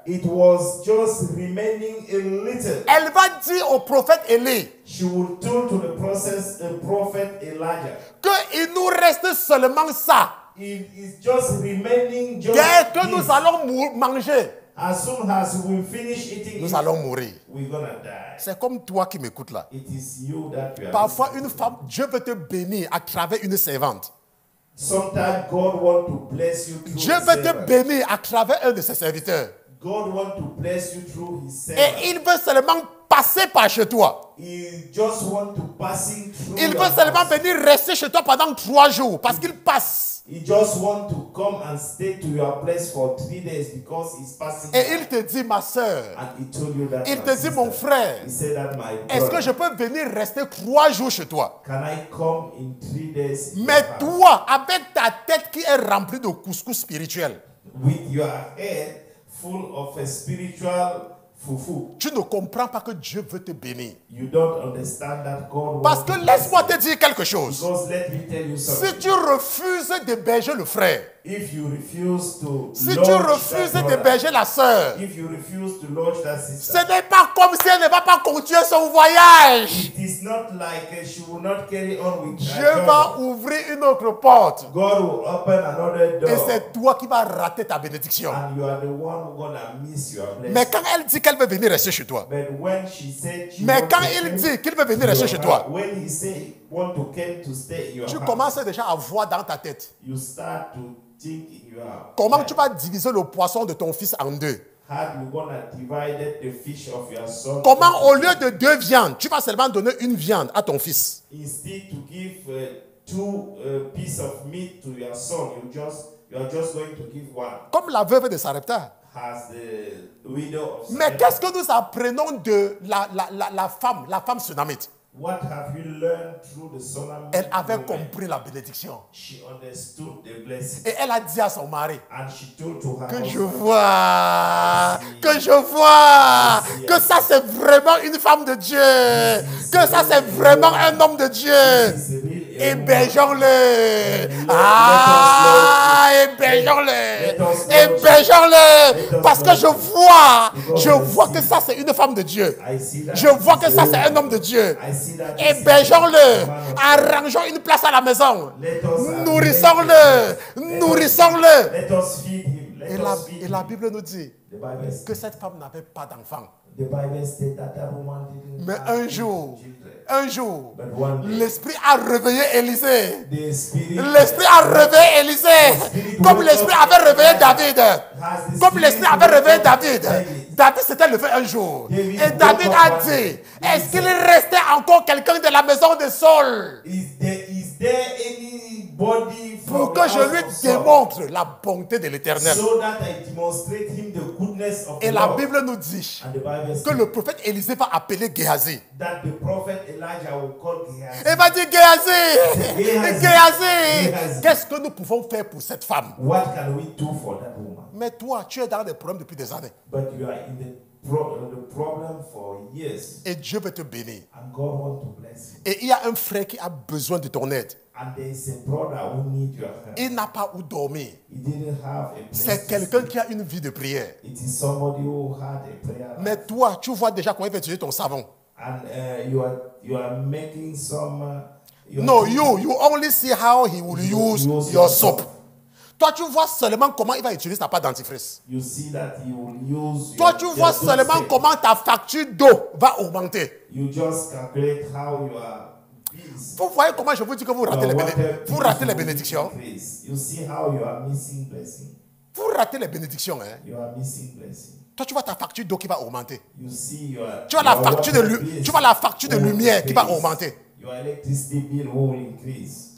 B: It was just remaining a little.
A: Elle va dire au prophète Élie
B: She would tell to the prophet Elijah,
A: qu'il nous reste seulement ça.
B: it is just remaining just
A: Dès que
B: this.
A: nous allons manger,
B: As soon as we finish eating
A: nous
B: it,
A: allons mourir.
B: we're gonna die.
A: C'est comme toi qui m'écoutes là.
B: It is you that we are.
A: Parfois, une femme, Dieu veut te bénir à travers une servante.
B: Sometimes God want to bless you through
A: Dieu
B: a
A: veut te
B: servant.
A: bénir à travers un de ses serviteurs.
B: God want to bless you through his servant.
A: Et il veut seulement passer par chez toi.
B: He just want to passing through
A: Il
B: your
A: veut seulement
B: house.
A: venir rester chez toi pendant 3 jours parce qu'il passe.
B: He just want to come and stay to your place for 3 days because he's passing.
A: Et il te dit, ma soeur,
B: And he told you that.
A: il
B: my
A: te dit,
B: sister.
A: mon frère,
B: He said that my
A: est-ce que
B: brother,
A: je peux venir rester 3 jours chez toi?
B: can I come in 3 days? in
A: Mais
B: your house?
A: toi, avec ta tête qui est remplie de couscous spirituel,
B: With your head full of a spiritual fufu,
A: tu ne comprends pas que Dieu veut te bénir.
B: you don't understand that God
A: Parce
B: wants
A: que
B: to
A: laisse-moi
B: bless
A: te dire quelque chose.
B: you. Because let me tell you something.
A: Si tu refuses d'héberger le frère,
B: If you refuse to
A: si tu
B: lodge
A: refuses
B: that brother,
A: d'héberger la sœur,
B: if you refuse to lodge that
A: ce
B: sister,
A: n'est pas comme si elle ne va pas continuer son voyage.
B: it is not like she will not carry on with her
A: Dieu va
B: journey.
A: ouvrir une autre porte.
B: God will open another
A: Et
B: door,
A: c'est toi qui vas rater ta bénédiction.
B: and you are the one who gonna miss your blessing.
A: Mais quand elle dit qu'elle veut venir rester chez toi,
B: But when she said she
A: mais
B: want
A: quand
B: to
A: il
B: come
A: dit qu'il veut venir
B: to
A: rester
B: your
A: chez
B: house,
A: toi,
B: when he say want to come to stay in your
A: tu
B: house,
A: commences déjà à voir dans ta tête
B: you start to think in your
A: comment
B: mind,
A: tu vas diviser le poisson de ton fils en 2.
B: how you gonna divide the fish of your son.
A: Comment au lieu de 2 viandes, tu vas seulement donner une viande à ton fils.
B: Instead to give 2 pieces of meat to your son, you are just going to give one.
A: Comme la veuve de Sarepta.
B: Has the widow of
A: Mais
B: Sarepta.
A: qu'est-ce que nous apprenons de la femme tsunamite?
B: What have you learned through the solar
A: Elle avait
B: movement?
A: compris la bénédiction.
B: She understood the blessing.
A: Et elle a dit à son mari,
B: And she told to her
A: que je
B: husband,
A: vois, que ça c'est vraiment une femme de Dieu, que ça c'est vraiment un homme de Dieu.
B: "This is a real
A: Hébergeons-le. Ah, hébergeons-le. Parce que je vois que ça c'est une femme de Dieu.
B: I see that
A: Je vois que
B: this
A: ça
B: is
A: c'est un homme de Dieu.
B: I see that this is
A: Hébergeons-le. Arrangeons une place à la maison.
B: Let us
A: Nourrissons-le. Nourrissons-le.
B: Let us feed him. Let
A: Et
B: us feed
A: la
B: him.
A: Bible nous dit
B: The Bible
A: que cette femme n'avait pas d'enfant.
B: The Bible said that that woman didn't
A: Mais
B: have
A: un jour,
B: children. But one day,
A: l'Esprit a réveillé Élisée.
B: the Spirit
A: L'Esprit a réveillé Élisée. Comme l'Esprit avait réveillé David.
B: has the
A: Comme l'Esprit
B: Spirit
A: avait réveillé
B: of
A: David.
B: David.
A: David s'était levé un jour.
B: David
A: Et David
B: woke
A: a
B: up one
A: dit,
B: day.
A: est-ce qu'il restait encore quelqu'un de la maison de Saul
B: Is there anybody
A: pour
B: from
A: que
B: the
A: je
B: house
A: lui
B: of Saul,
A: démontre la bonté de l'Éternel?
B: so that I demonstrate him the goodness of
A: Et
B: the
A: la
B: Lord?
A: Bible nous dit
B: And the Bible
A: que
B: says
A: le prophète Élisée va appeler Géhazi.
B: that the prophet Elijah will call Gehazi.
A: Il va dire Géhazi,
B: Géhazi.
A: Géhazi,
B: Géhazi.
A: qu'est-ce que nous pouvons faire pour cette femme?
B: What can we do for that woman?
A: Mais toi, tu es dans des problèmes depuis des années.
B: But you are in the problem for years,
A: Et Dieu veut te bénir.
B: and God wants to bless you.
A: Et il y a un frère qui a besoin de ton aide.
B: And there is a brother who needs your help.
A: Il n'a pas où dormir.
B: He didn't have a place
A: C'est
B: to
A: quelqu'un
B: sleep.
A: qui a une vie de prière.
B: It is somebody who had a prayer life.
A: Mais toi, tu vois déjà comment il va utiliser ton savon.
B: And you are making some.
A: No, you only see how he will use your soap. Toi, tu vois seulement comment il va utiliser ta pâte dentifrice.
B: You see that he will use.
A: Toi, tu vois seulement comment ta facture d'eau va augmenter.
B: You just calculate how your bills.
A: Vous voyez comment je vous dis que vous ratez, vous ratez les bénédictions.
B: You see how you are missing blessing.
A: Vous ratez les bénédictions. Hein?
B: You are missing blessing.
A: Toi, tu vois ta facture d'eau qui va augmenter.
B: You see your.
A: Tu vois la
B: your
A: facture
B: water bills
A: tu vois la facture de
B: will
A: lumière qui va
B: increase.
A: augmenter.
B: Your electricity bill will increase.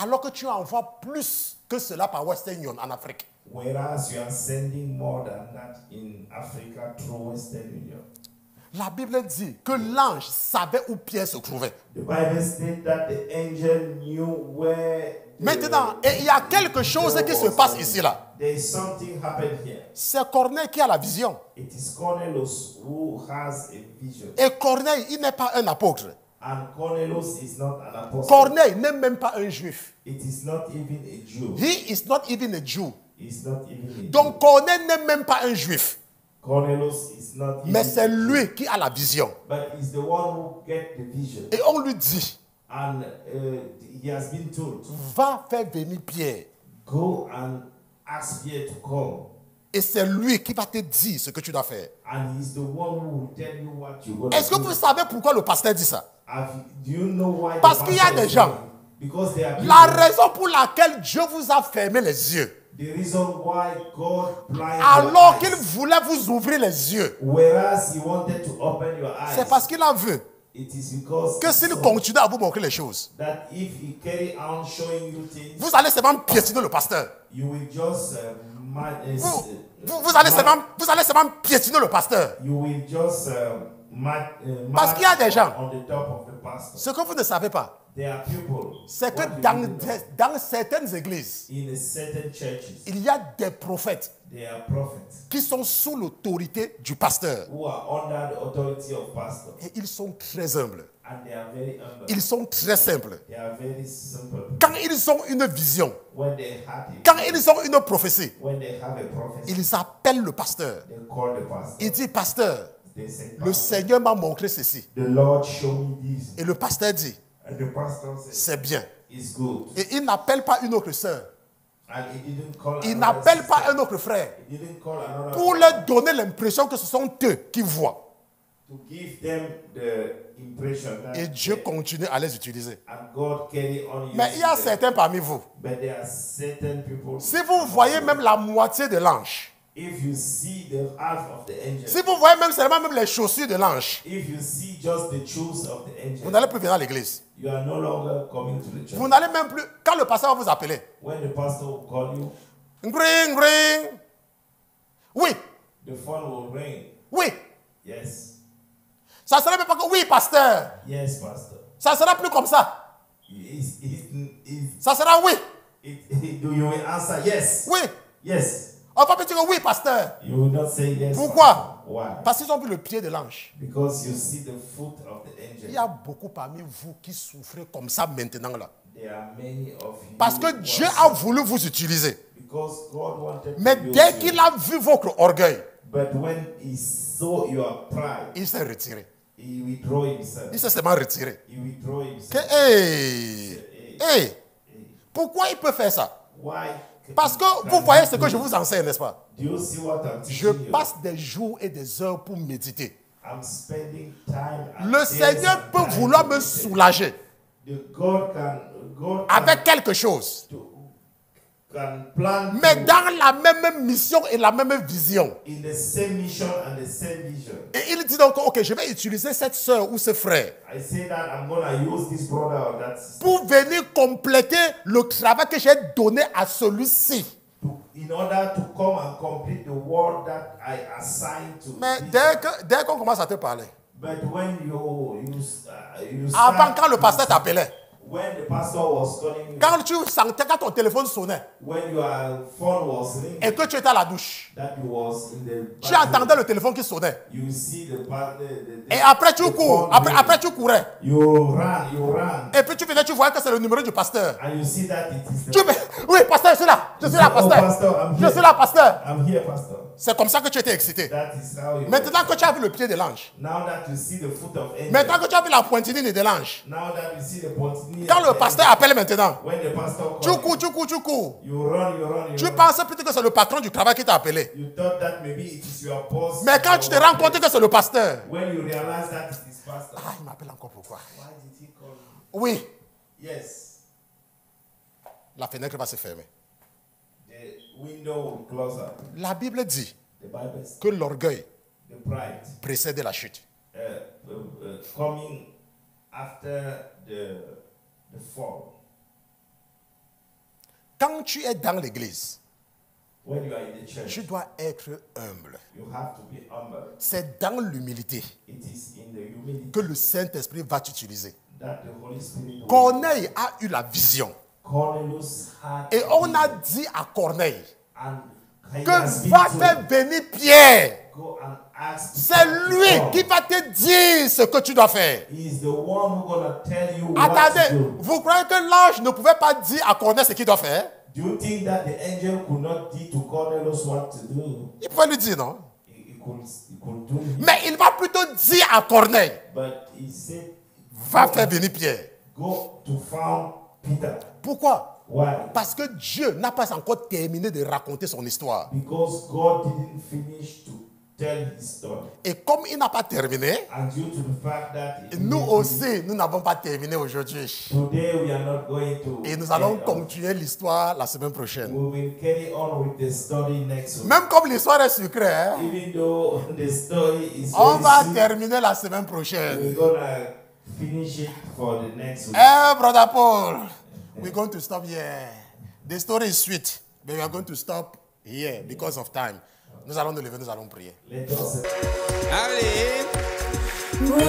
A: Alors que tu envoies plus que cela par Western Union en Afrique.
B: Whereas you are sending more than that in Africa through Western Union.
A: La Bible dit que l'ange savait où Pierre se trouvait.
B: The Bible states that the angel knew where.
A: Maintenant, et il y a quelque chose qui se passe ici là.
B: There is something happened here.
A: C'est Corneille qui a la vision.
B: It is Cornelius who has a vision.
A: Et Corneille, il n'est pas un apôtre.
B: And Cornelius is not an apostle.
A: Corneille n'est même pas un juif.
B: It is not even a Jew.
A: He is not even a Jew.
B: He's not even a Jew.
A: Donc Corneille n'est même pas un juif.
B: Cornelius is not even
A: Mais c'est
B: a Jew.
A: lui qui a la vision.
B: But he's the one who get the vision.
A: Et on lui dit,
B: And he has been told,
A: va faire venir Pierre.
B: go and ask Pierre to come.
A: Et c'est lui qui va te dire ce que tu dois faire.
B: And he's the one who will tell you what you're going to do.
A: Est-ce que vous savez pourquoi le pasteur dit ça?
B: Do you know why?
A: Parce
B: the
A: qu'il y a
B: pastor
A: des
B: is
A: gens.
B: doing it? Because there are
A: La
B: people.
A: raison pour laquelle Dieu vous a fermé les yeux,
B: The reason why God blinded
A: alors
B: your
A: qu'il
B: eyes,
A: voulait vous ouvrir les yeux,
B: whereas he wanted to open your eyes,
A: c'est parce qu'il a vu
B: it is because
A: que s'il
B: so
A: continue à vous montrer les choses,
B: that if he carry on showing you things,
A: vous allez seulement piétiner le pasteur.
B: you will just
A: Vous allez seulement piétiner le pasteur.
B: you will just
A: Parce qu'il y a des gens.
B: on the top of the pastor.
A: Ce que vous ne savez pas,
B: There are people.
A: c'est que
B: what you don't know,
A: dans certaines églises,
B: in certain churches,
A: il y a des prophètes
B: there are prophets
A: qui sont sous l'autorité du pasteur.
B: who are under the authority of pastors,
A: Et ils sont très humbles.
B: and they are very humble.
A: Ils sont très simples.
B: They are very simple.
A: Quand ils ont une vision,
B: When they have it,
A: quand ils ont une prophétie,
B: when they have a prophecy,
A: ils appellent le pasteur.
B: they call the pastor.
A: Il dit, pasteur,
B: They say,
A: le Seigneur m'a montré ceci.
B: the Lord show me this.
A: Et le pasteur dit,
B: And the pastor says,
A: c'est bien.
B: it's good.
A: Et il n'appelle pas une autre sœur.
B: And he didn't call
A: Il
B: another
A: n'appelle
B: sister.
A: pas un autre frère.
B: He didn't call another
A: Pour
B: brother
A: leur donner l'impression que ce sont eux qui voient.
B: to give them the impression that
A: Et Dieu continue à les utiliser.
B: and God carry on
A: Mais il y a
B: using them.
A: certains parmi vous.
B: But there are certain people.
A: Si vous voyez même la moitié de l'ange,
B: If you see the half of the angel,
A: si vous voyez même seulement même les chaussures de l'ange,
B: if you see just the shoes of the
A: vous
B: angel,
A: n'allez plus venir à l'église.
B: you are no longer coming to the church.
A: Vous n'allez même plus, quand le pasteur va vous appeler,
B: When the pastor will call you,
A: gring, gring. Oui,
B: the phone will ring.
A: oui.
B: Yes,
A: Ça ne serait même pas que oui, pasteur.
B: yes, pastor.
A: Ça sera plus comme ça.
B: Is
A: Ça sera oui.
B: do you will answer yes?
A: Oui.
B: Yes.
A: On va pas dire oui, pasteur.
B: You will not say yes.
A: Pourquoi?
B: Why?
A: Parce qu'ils ont vu le pied de l'ange.
B: Because you see the foot of the
A: Il
B: angel.
A: y a beaucoup parmi vous qui souffrez comme ça maintenant là.
B: There are many of you.
A: Parce que
B: who
A: Dieu
B: are
A: a voulu vous utiliser.
B: Because God wanted
A: Mais
B: to use
A: dès
B: you.
A: qu'il a vu votre orgueil,
B: But when he saw your pride,
A: il s'est retiré.
B: he withdrew himself.
A: Il s'est seulement retiré.
B: He withdrew
A: Que,
B: himself.
A: hey, pourquoi il peut faire ça?
B: Why?
A: Parce que vous voyez ce que je vous enseigne, n'est-ce pas?
B: Do you see what I'm
A: Je
B: teaching you?
A: passe des jours et des heures pour méditer.
B: I'm spending time. and
A: Le
B: days
A: Seigneur
B: and
A: peut
B: time
A: vouloir
B: to
A: me
B: meditate.
A: soulager
B: God
A: avec quelque chose.
B: can plan
A: Mais
B: to-
A: dans la même mission et la même vision.
B: in the same mission and the same vision.
A: Et il dit donc, ok, je vais utiliser cette soeur ou ce frère
B: I say that I'm gonna use this brother or that sister
A: pour venir compléter le travail que j'ai donné à celui-ci.
B: in order to come and complete the work that I assigned to.
A: Mais
B: this.
A: dès qu'on commence à te parler,
B: But when you
A: avant
B: start,
A: quand le pasteur t'appelait,
B: when the pastor was calling you,
A: quand tu sentais quand ton téléphone sonnait
B: when your phone was ringing,
A: et que tu étais à la douche,
B: that you was in the
A: tu
B: bathroom,
A: entendais le téléphone qui sonnait.
B: you see the
A: Et après tu
B: the
A: cours,
B: phone
A: après
B: ringing.
A: tu courais.
B: You ran,
A: Et puis tu venais, tu voyais que c'est le numéro du pasteur.
B: and you see that it is the
A: Tu oui, pasteur, je suis là. Je suis là,
B: Oh,
A: pasteur.
B: pastor, I'm
A: Je
B: here.
A: suis là, pasteur.
B: I'm here, pastor.
A: C'est comme ça que tu étais excité.
B: That is how you.
A: Maintenant que tu as vu le pied de l'ange,
B: Now that you see the foot of angel.
A: maintenant que tu as vu la pointinine de l'ange,
B: Now that you see the pointy.
A: quand le pasteur appelle maintenant,
B: When the pastor
A: tu
B: calls,
A: cours, tu cours, tu cours.
B: you run.
A: Tu penses peut-être que c'est le patron du travail qui t'a appelé.
B: You thought that maybe it is your boss.
A: Mais quand tu te rends compte que c'est le pasteur,
B: When you realize that it is pastor.
A: ah, il m'appelle encore pourquoi?
B: Why did he call me?
A: Oui,
B: Yes.
A: la fenêtre va se fermer.
B: The window will close up.
A: La Bible dit
B: The Bible says
A: que l'orgueil
B: the pride
A: précède la chute.
B: coming after the fall.
A: Quand tu es dans l'église,
B: When you are in the church,
A: tu dois être humble.
B: you have to be humble.
A: C'est dans l'humilité
B: It is in the humility
A: que le Saint-Esprit va t'utiliser.
B: that the Holy Spirit will.
A: Corneille a eu la vision.
B: Cornelius had
A: Et on a dit à Corneille
B: and he
A: que
B: has been
A: va
B: told,
A: faire venir Pierre.
B: go and ask.
A: C'est lui
B: God.
A: qui va te dire ce que tu dois faire.
B: He is the one who's gonna tell you what to
A: Attendez,
B: do.
A: vous croyez que l'ange ne pouvait pas dire à Corneille ce qu'il doit faire?
B: Do you think that the angel could not tell to Cornelius what to do?
A: Il pouvait lui dire non.
B: He could do it.
A: Mais il va plutôt dire à Corneille,
B: But he said,
A: va faire venir Pierre.
B: go to found Peter.
A: Pourquoi?
B: Why?
A: Parce que Dieu n'a pas encore terminé de raconter son histoire.
B: Because God didn't finish to tell his story.
A: Et comme il n'a pas terminé,
B: And due to the fact that he
A: nous
B: didn't
A: aussi, nous n'avons pas terminé aujourd'hui.
B: today we are not going to
A: Et nous allons
B: carry on.
A: continuer l'histoire la semaine prochaine.
B: We will carry on with the story next week.
A: Même comme l'histoire est sucrée, hein,
B: Even though the story is
A: on
B: very
A: va
B: sweet,
A: terminer la semaine prochaine.
B: we're gonna finish it for the next week.
A: Hey, Brother Paul, we're going to stop here. The story is sweet, but we are going to stop here because of time. Nous allons nous lever, nous allons prier.
B: Let us
C: Allez.
D: Oui,